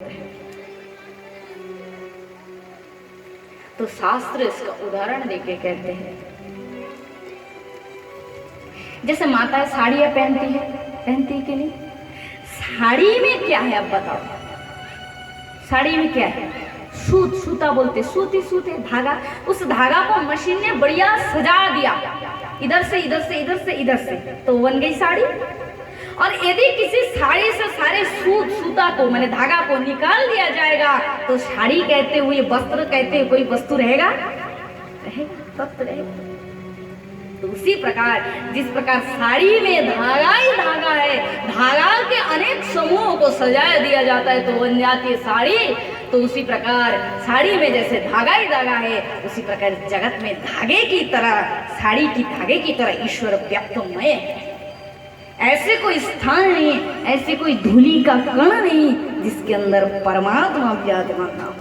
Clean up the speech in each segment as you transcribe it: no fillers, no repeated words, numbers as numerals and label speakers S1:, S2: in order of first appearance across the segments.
S1: तो शास्त्र इसका उदाहरण देके कहते हैं, जैसे माताएं साड़ियां पहनती है कि नहीं? साड़ी में क्या है अब बताओ? साड़ी में क्या है? सूता बोलते, सूत है धागा। उस धागा को मशीन ने बढ़िया सजा दिया, इधर से इधर से इधर से इधर से, तो बन गई साड़ी। और यदि किसी साड़ी से सारे सूता को माने धागा को निकाल दिया जाएगा तो साड़ी कहते हुए, वस्त्र कहते हुए कोई वस्तु रहेगा? वस्त्र रहेगा। तो उसी प्रकार जिस प्रकार साड़ी में धागा ही धागा है, धागा के अनेक समूहों को सजाया दिया जाता है तो बन जाती है साड़ी। तो उसी प्रकार साड़ी में जैसे धागा ही धागा है, उसी प्रकार जगत में धागे की तरह, साड़ी की धागे की तरह ईश्वर व्याप्तमय है। ऐसे कोई स्थान नहीं, ऐसे कोई धूलि का कण नहीं जिसके अंदर परमात्मा विराजमान ना हो।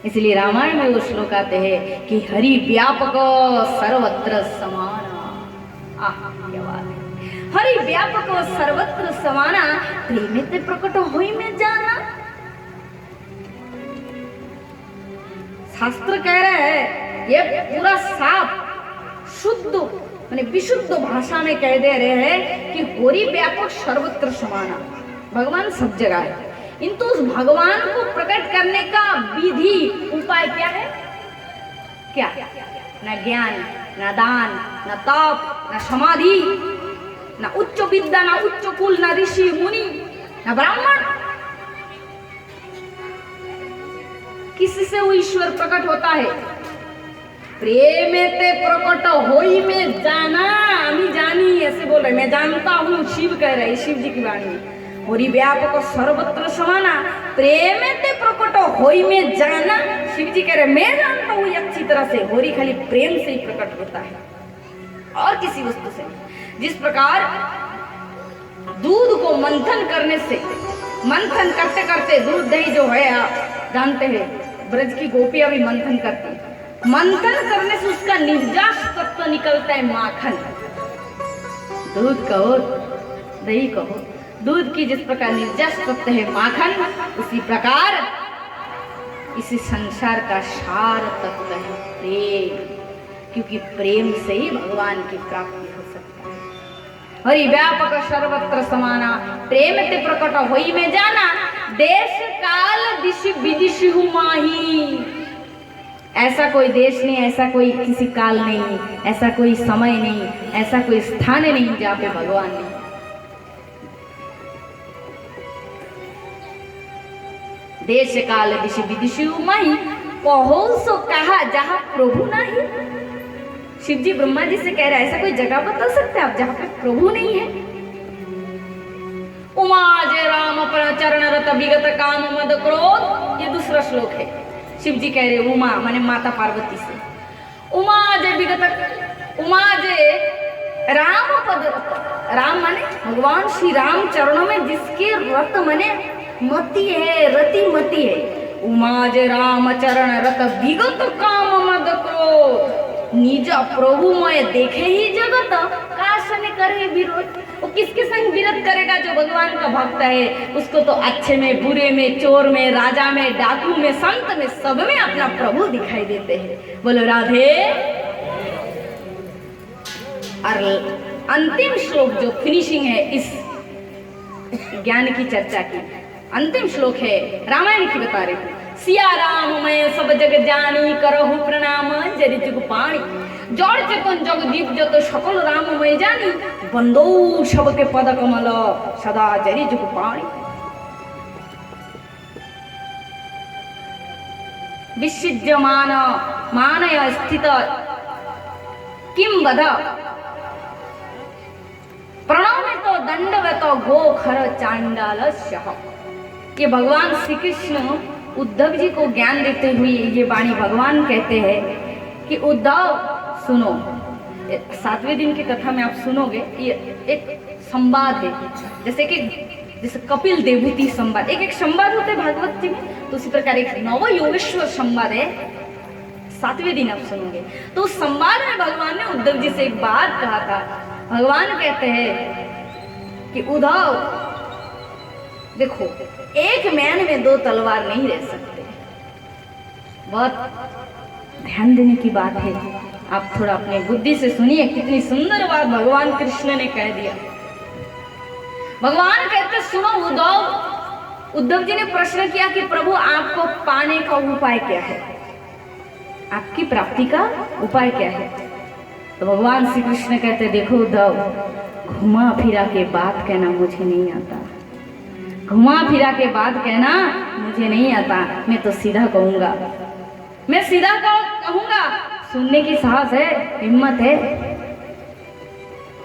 S1: इसलिए रामायण में वो श्लोक आते हैं कि हरि व्यापक सर्वत्र समान। क्या बात है! हरि व्यापक सर्वत्र समाना, प्रेमित प्रकट होई में जाना। शास्त्र कह रहे हैं, ये पूरा साफ शुद्ध माने विशुद्ध भाषा में कह दे रहे हैं कि हरि व्यापक सर्वत्र समाना, भगवान सब जगह है। किंतु उस भगवान को प्रकट करने का विधि उपाय क्या है? क्या? न ज्ञान, न दान, न तप, न समाधि, न उच्च विद्या, न उच्च कुल, न ऋषि मुनि, न ब्राह्मण। किससे वो ईश्वर प्रकट होता है? प्रेमेते प्रकट होई में जाना। हमें जानी ऐसे बोल रहे, मैं जानता हूँ, शिव कह रहे, शिव जी की वाणी। हरि व्यापक सर्वत्र समाना, प्रेमेते प्रकट होई में जाना। शिव जी कह रहे मैं जानता हूँ अच्छी तरह से, हरि खाली प्रेम से ही प्रकट होता है और किसी वस्तु से नहीं। जिस प्रकार दूध को मंथन करने से, मंथन करते करते दूध दही जो है आप जानते हैं, ब्रज की गोपियां भी मंथन करती है। मंथन करने से उसका निर्जास तत्व निकलता है माखन। दूध कहो दही कहो, दूध की जिस प्रकार निर्जास तत्व है माखन, उसी प्रकार इसी संसार का सार तत्व है प्रेम, क्योंकि प्रेम से ही भगवान की प्राप्ति हो सकती है। हरि व्यापक सर्वत्र समाना, प्रेम ते प्रकट होई में जाना। देश काल दिशि विदिशि माही। ऐसा कोई देश नहीं, ऐसा कोई किसी काल नहीं, ऐसा कोई समय नहीं, ऐसा कोई स्थान नहीं जहाँ पे भगवान नहीं। देश काल दिशि विदिशि माही, कहो सो कहा जहाँ प्रभु नहीं। शिव जी ब्रह्मा जी से कह रहे हैं, ऐसा कोई जगह बता सकते हैं आप जहाँ पे प्रभु नहीं है? उमा जय राम पर चरण रत विगत काम मद क्रोध, ये दूसरा श्लोक है। शिव जी कह रहे उमा माने माता पार्वती से, उमा जय विगत, उमा जय राम पद रत। राम माने भगवान श्री राम चरणों में जिसके रत माने मति है, रति मति है। उमा जय राम चरण रत विगत काम मद क्रोध, निज प्रभु मय देखे ही जगत काशन करे विरोध। वो किसके संग विरोध करेगा? जो भगवान का भक्त है, उसको तो अच्छे में, बुरे में, चोर में, राजा में, डाकू में, संत में, सब में अपना प्रभु दिखाई देते हैं। बोलो राधे। और अंतिम श्लोक जो फिनिशिंग है इस ज्ञान की चर्चा की, अंतिम श्लोक है रामायण की बता रही हूँ। सिया राम मैं सब जग जानी, करहु प्रणाम जरि जुग पाणी। जड़ चेतन जगदीप जत सकल राम मैं जानी, बंदो सबके पद कमल सदा जरि जुग पाणी। विसिज्यमान मानय स्थित किम वद, प्रणमित दंडवत गोखर चांडालस्यः। ये भगवान श्री कृष्ण उद्धव जी को ज्ञान देते हुए ये वाणी भगवान कहते हैं कि उद्धव सुनो, 7वें दिन की कथा में आप सुनोगे, ये एक संवाद है, जैसे कपिल देवभूति संवाद, एक संवाद होते भागवत जी में, तो उसी प्रकार एक नव योगेश्वर संवाद है, 7वें दिन आप सुनोगे। तो उस संवाद में भगवान ने उद्धव जी से एक बात कहा था। भगवान कहते हैं कि उद्धव देखो, एक मैन में दो तलवार नहीं रह सकते। बहुत ध्यान देने की बात है। आप थोड़ा अपने बुद्धि से सुनिए, कितनी सुंदर बात भगवान कृष्ण ने कह दिया। भगवान कहते, सुनो उद्धव जी ने प्रश्न किया कि प्रभु आपको पाने का उपाय क्या है, आपकी प्राप्ति का उपाय क्या है। तो भगवान श्री कृष्ण कहते, देखो उद्धव, घुमा फिरा के बात कहना मुझे नहीं आता, घुमा फिरा के बात कहना मुझे नहीं आता। मैं तो सीधा कहूंगा, मैं सीधा कहूंगा। सुनने की साहस है, हिम्मत है।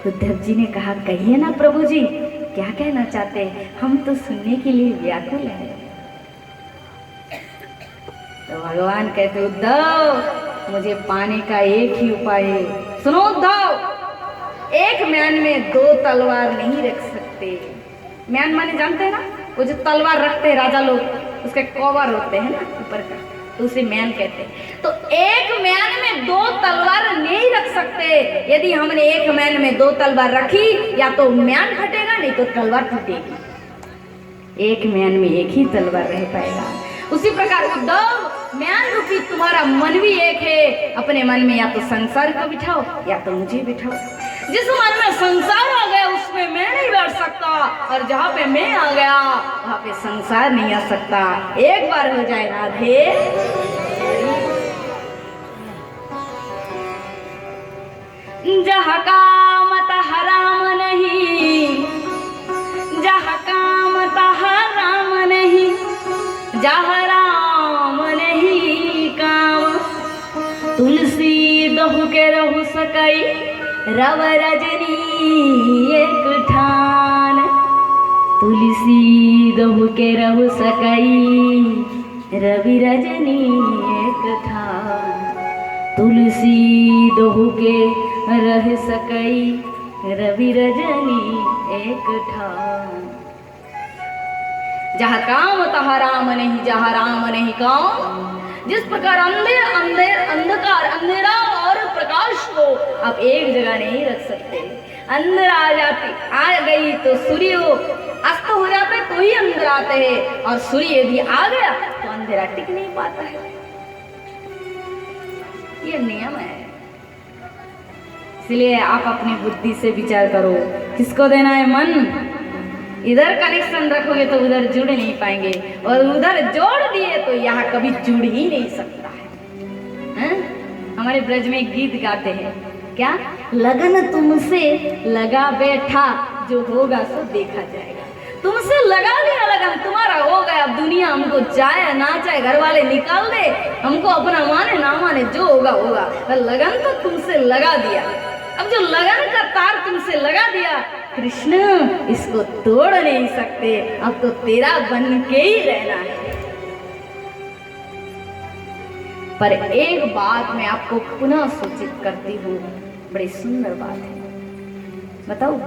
S1: उद्धव जी ने कहा, कहिए ना प्रभु जी, क्या कहना चाहते हैं, हम तो सुनने के लिए व्याकुल हैं। तो भगवान कहते, उद्धव, मुझे पाने का एक ही उपाय है। सुनो उद्धव, एक म्यान में दो तलवार नहीं रख सकते। म्यान माने जानते हैं ना, वो जो तलवार रखते हैं राजा लोग, उसके कवर होते हैं ना ऊपर का, तो उसे म्यान कहते हैं। तो एक म्यान में दो तलवार नहीं रख सकते। यदि हमने एक म्यान में दो तलवार रखी, या तो म्यान फटेगा, नहीं तो तलवार टूटेगी। एक म्यान में एक ही तलवार रह पाएगा। उसी प्रकार उद्धव, म्यान रूपी तुम्हारा मन भी एक है। अपने मन में या तो संसार को बिठाओ, या तो मुझे बिठाओ। जिस मन में संसार आ गया, उसमें मैं नहीं बैठ सकता, और जहाँ पे मैं आ गया, वहाँ पे संसार नहीं आ सकता। एक बार हो जाए राधे। जहाँ काम तहाँ राम नहीं, जहाँ काम तहाँ राम नहीं, जहाँ राम नहीं काम। तुलसी दहु के रहु सकई, रव रजनी एक ठान। तुलसी दहु के रहु सकई, रवि रजनी एक ठान। तुलसी दहु के रह सकई, रवि रजनी एक ठान। जहाँ काम तहाँ राम नहीं, जहाँ राम नहीं काम। जिस प्रकार अंधकार, अंधेरा और प्रकाश को आप एक जगह नहीं रख सकते। अंदर आ गई तो सूर्य अस्त हो जाता है, तो ही अंदर आते हैं, और सूर्य यदि आ गया तो अंधेरा टिक नहीं पाता है। ये नियम है। इसलिए आप अपनी बुद्धि से विचार करो, किसको देना है मन। इधर कनेक्शन रखोगे तो उधर जुड़ नहीं पाएंगे, और उधर जोड़ दिए तो यहाँ कभी जुड़ ही नहीं सकता है। हमारे ब्रज में गीत गाते हैं, क्या, लगन तुमसे लगा बैठा, जो होगा सो देखा जाएगा। तुमसे लगा लिया लगन, तुम्हारा हो गया। अब दुनिया हमको चाहे ना चाहे, घर वाले निकाल दे, हमको अपना माने ना माने, जो होगा होगा। लगन तो तुमसे लगा दिया। अब जो लगन का तार तुमसे लगा दिया, कृष्ण, इसको तोड़ नहीं सकते। अब तो तेरा बन के ही रहना है। पर एक बात मैं आपको पुनः सूचित करती हूँ, बड़ी सुंदर बात है। बताओ,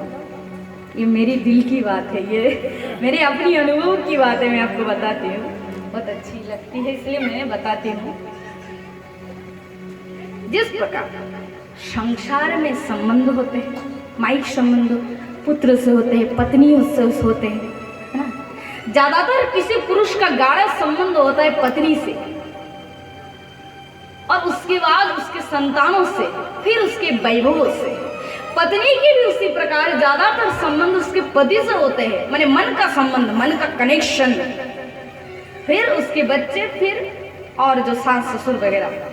S1: ये मेरी दिल की बात है, ये मेरे अपनी अनुभव की बात है। मैं आपको बताती हूँ, बहुत अच्छी लगती है इसलिए मैं बताती हूँ। जिस प्रकार संसार में संबंध होते हैं, माइक संबंध पुत्र से होते हैं, पत्नियों से होते हैं, है ना। ज्यादातर किसी पुरुष का गाढ़ा संबंध होता है पत्नी से, और उसके बाद उसके संतानों से, फिर उसके वैभवों से। पत्नी के भी उसी प्रकार ज्यादातर संबंध उसके पति से होते हैं, माने मन का संबंध, मन का कनेक्शन, फिर उसके बच्चे, फिर और जो सास ससुर वगैरह।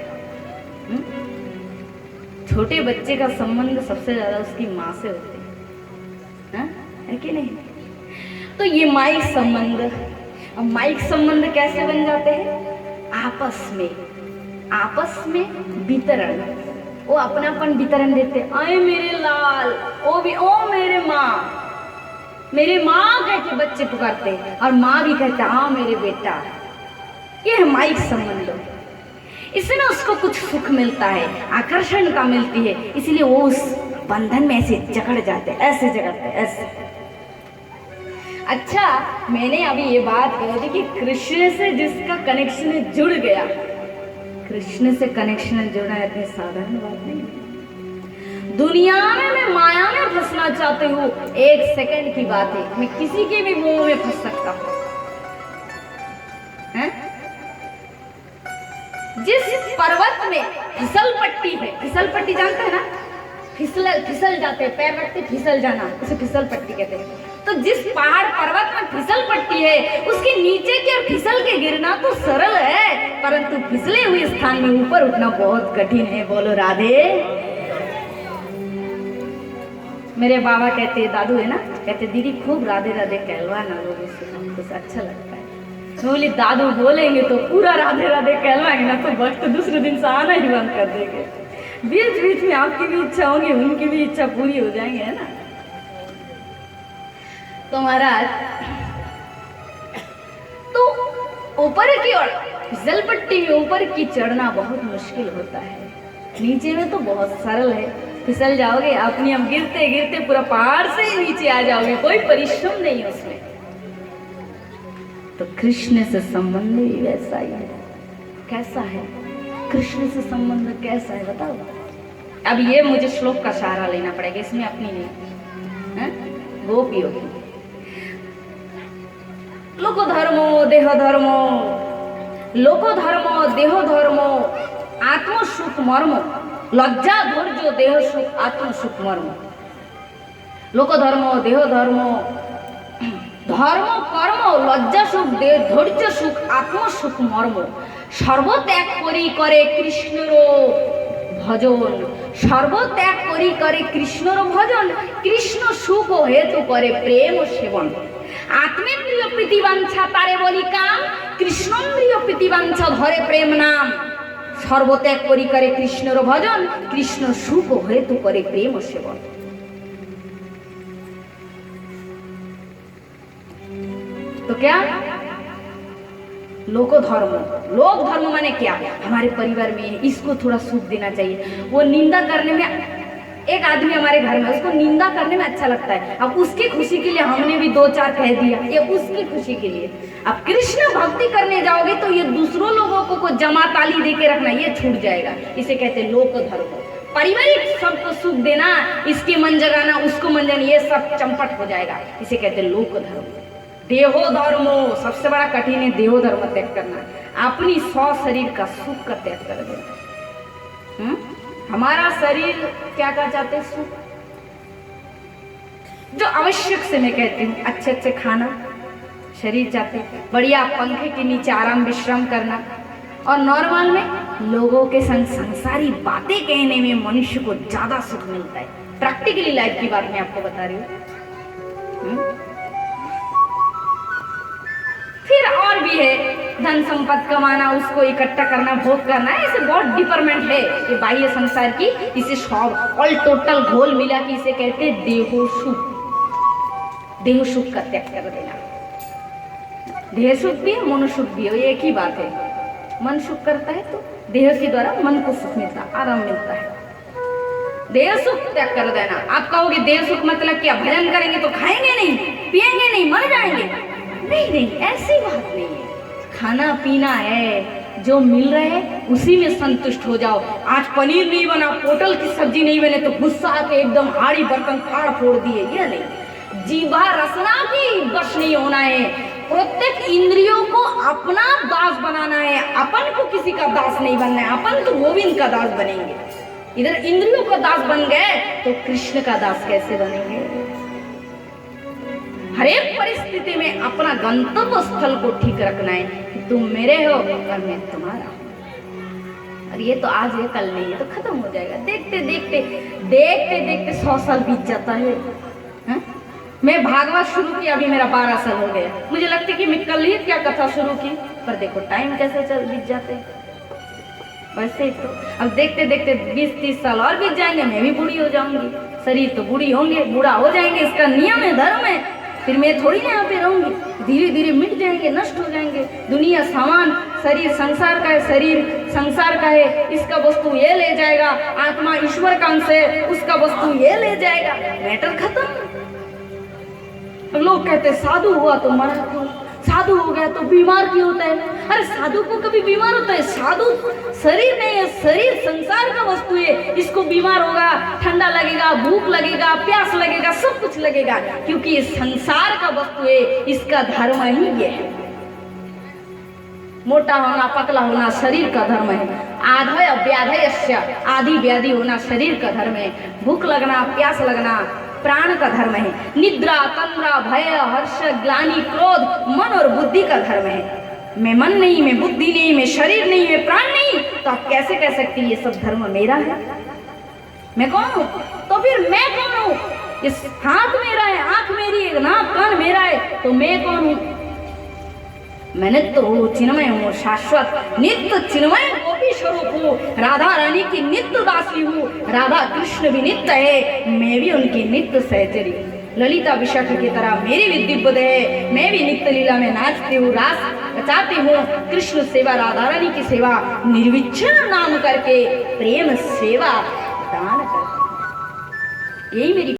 S1: छोटे बच्चे का संबंध सबसे ज्यादा उसकी माँ से होते हैं, है कि नहीं। तो ये माइक संबंध, अब माइक संबंध कैसे बन जाते हैं, आपस में वितरण। वो अपनापन वितरण देते, आए मेरे लाल, ओ भी ओ मेरे माँ कह के बच्चे पुकारते, और माँ भी कहते आ मेरे बेटा। ये है माइक संबंध। इसमें उसको कुछ सुख मिलता है, आकर्षणता मिलती है, इसलिए वो उस बंधन में ऐसे जकड़ जाते, ऐसे जकड़ते, ऐसे। अच्छा, मैंने अभी ये बात कही थी कि कृष्ण से जिसका कनेक्शन जुड़ गया, कृष्ण से कनेक्शन जुड़ना इतनी साधारण बात नहीं है। दुनिया में मैं माया में फंसना चाहती हूँ, 1 सेकंड की बात है, मैं किसी के भी मुंह में फंस सकता हूँ। जिस पर्वत में फिसल पट्टी है, फिसल पट्टी जानते हैं ना, फिसल जाते हैं, पैर रखते फिसल जाना, उसे फिसल पट्टी कहते हैं। तो जिस पहाड़ पर्वत में फिसल पट्टी है, उसके नीचे की ओर फिसल के गिरना तो सरल है, परंतु फिसले हुए स्थान में ऊपर उठना बहुत कठिन है। बोलो राधे। मेरे बाबा कहते, दादू है ना, कहते दीदी खूब राधे राधे कहलवा ना लोगों से, हमको अच्छा लगता है। बोली दादू बोलेंगे तो पूरा राधे राधे कहलवाएंगे ना, तो वक्त दूसरे दिन से आना ही बंद कर देंगे। बीच बीच में आपकी भी इच्छा होगी, उनकी भी इच्छा पूरी हो जाएंगे, है ना। तो महाराज, तो ऊपर की ओर फिसल पट्टी में ऊपर की चढ़ना बहुत मुश्किल होता है, नीचे में तो बहुत सरल है, फिसल जाओगे अपनी, हम गिरते गिरते पूरा पहाड़ से ही नीचे आ जाओगे, कोई परिश्रम नहीं है उसमें। तो कृष्ण से संबंध भी वैसा ही है। कैसा है कृष्ण से संबंध, कैसा है बताओ। अब ये मुझे श्लोक का सहारा लेना पड़ेगा, इसमें अपनी नहीं, गोपियों की। लोको धर्मो देह धर्मो, लोको धर्मो देह धर्मो, आत्म सुख मर्म, लज्जा धैर्य देह सुख आत्म सुख मर्म। लोको धर्मो देह धर्मो, धर्म कर्म लज्जा सुख धैर्य सुख आत्म सुख मर्म, সর্বত্যাগ করি করে কৃষ্ণর ভজন, সর্বত্যাগ করি করে কৃষ্ণর ভজন, কৃষ্ণ সুখ হেতু করে প্রেম সেবন। আত্মেন্দ্রিয় প্রীতিবাঞ্ছা তারে বলি কাম, কৃষ্ণেন্দ্রিয় প্রীতিবাঞ্ছা ধরে প্রেম নাম। সর্বত্যাগ করি করে কৃষ্ণর ভজন, কৃষ্ণ সুখ হেতু করে প্রেম সেবন। तो क्या लोको धर्म, लोक धर्म माने क्या, हमारे परिवार में इसको थोड़ा सुख देना चाहिए। वो निंदा करने में, एक आदमी हमारे घर में, उसको निंदा करने में अच्छा लगता है, अब उसकी खुशी के लिए हमने भी 2-4 कह दिया, ये उसकी खुशी के लिए। अब कृष्ण भक्ति करने जाओगे तो ये दूसरों लोगों को जमा ताली दे के रखना, ये छूट जाएगा। इसे कहते हैं लोक धर्म। पारिवारिक सबको सुख देना, इसके मन जगाना, उसको मन जगाना, ये सब चंपट हो जाएगा, इसे कहते हैं लोक धर्म। देहो धर्मो, सबसे बड़ा कठिन है देहो धर्म त्याग करना, अपनी शरीर का सुख का त्याग कर देना। हमारा शरीर क्या क्या चाहते, सुख, जो आवश्यक से मैं कहती हूँ, अच्छे अच्छे खाना शरीर चाहते, बढ़िया पंखे के नीचे आराम विश्राम करना, और नॉर्मल में लोगों के संग संसारी बातें कहने में मनुष्य को ज्यादा सुख मिलता है। प्रैक्टिकली लाइफ की बात मैं आपको बता रही हूँ। फिर और भी है, धन संपत्ति कमाना, उसको इकट्ठा करना, भोग करना, ऐसे बहुत डिपार्टमेंट है ये बाह्य संसार की। इसे सब ऑल टोटल घोल मिला के इसे कहते हैं देहो सुख। देह सुख का त्याग कर देना। देह सुख भी है, मन सुख भी है, एक ही बात है। मन सुख करता है तो देह के द्वारा मन को सुख मिलता है, आराम मिलता है। देह सुख त्याग कर देना। आप कहोगे देह सुख मतलब क्या, भजन करेंगे तो खाएंगे नहीं, पिएंगे नहीं, मर जाएंगे? नहीं नहीं, ऐसी बात नहीं है। खाना पीना है, जो मिल रहा है उसी में संतुष्ट हो जाओ। आज पनीर नहीं बना, पोटल की सब्जी नहीं बने तो गुस्सा आके एकदम हाड़ी बर्तन फाड़ फोड़ दिए, ये नहीं। जीवा रसना की वश नहीं होना है। प्रत्येक इंद्रियों को अपना दास बनाना है, अपन को किसी का दास नहीं बनना है। अपन तो गोविंद का दास बनेंगे। इधर इंद्रियों का दास बन गए तो कृष्ण का दास कैसे बनेंगे? हर एक परिस्थिति में अपना गंतव्य स्थल को ठीक रखना है कि तुम मेरे हो और मैं तुम्हारा हूं। और ये तो आज है, कल नहीं है, तो खत्म हो जाएगा। देखते देखते देखते देखते 100 साल बीत जाता है। मैं भागवत शुरू किया, अभी मेरा 12 साल हो गया। मुझे लगता है कि मैं कल ही क्या कथा शुरू की, पर देखो टाइम कैसे चल बीत जाते। वैसे ही तो अब देखते देखते 20-30 साल और बीत जाएंगे, मैं भी बूढ़ी हो जाऊंगी। शरीर तो बूढ़ी होंगे, बूढ़ा हो जाएंगे, इसका नियम है, धर्म है। फिर मैं थोड़ी ना यहाँ पे रहूंगी, धीरे धीरे मिट जाएंगे, नष्ट हो जाएंगे। दुनिया सामान, शरीर संसार का है, शरीर संसार का है, इसका वस्तु ये ले जाएगा। आत्मा ईश्वर का अंश है, उसका वस्तु ये ले जाएगा। मैटर खत्म। लोग कहते साधु हुआ तो मरा क्यों, साधु हो गया तो बीमार क्यों होता है? अरे साधु को कभी बीमार होता है? साधु शरीर नहीं है, शरीर संसार का वस्तु है, इसको बीमार होगा, ठंडा लगेगा, भूख लगेगा, प्यास लगेगा, सब कुछ लगेगा, क्योंकि ये संसार का वस्तु है, इसका धर्म ही ये है। मोटा होना, पतला होना शरीर का धर्म है। आधय व्याधयस्य, आदि व्याधि होना शरीर का धर्म है। भूख लगना, प्यास लगना प्राण का धर्म है। निद्रा, तंद्रा, भय, हर्ष, ग्लानि, क्रोध मन और बुद्धि का धर्म है। मैं मन नहीं, मैं बुद्धि नहीं, मैं शरीर नहीं, मैं प्राण नहीं, तो आप कैसे कह सकती ये सब धर्म मेरा है? मैं कौन हूँ? तो फिर मैं कौन हूँ? इस हाथ मेरा है, आंख मेरी है, नाक कान मेरा है, तो मैं कौन हूँ? मैं नित्य हूँ, चिन्मय हूँ, शाश्वत नित्य चिन्मय गोपी स्वरूप हूँ, राधा रानी की नित्य दासी हूँ, राधा कृष्ण भी नित्य है, मैं भी उनकी नित्य सहचरी हूँ। ललिता विशाख की तरह मेरी भी दिव्य है, मैं भी नित्य लीला में नाचती हूँ, रास रचाती हूँ, कृष्ण सेवा, राधा रानी की सेवा निर्विच्छिन्न नाम करके प्रेम सेवा दान करती हूँ। यही मेरी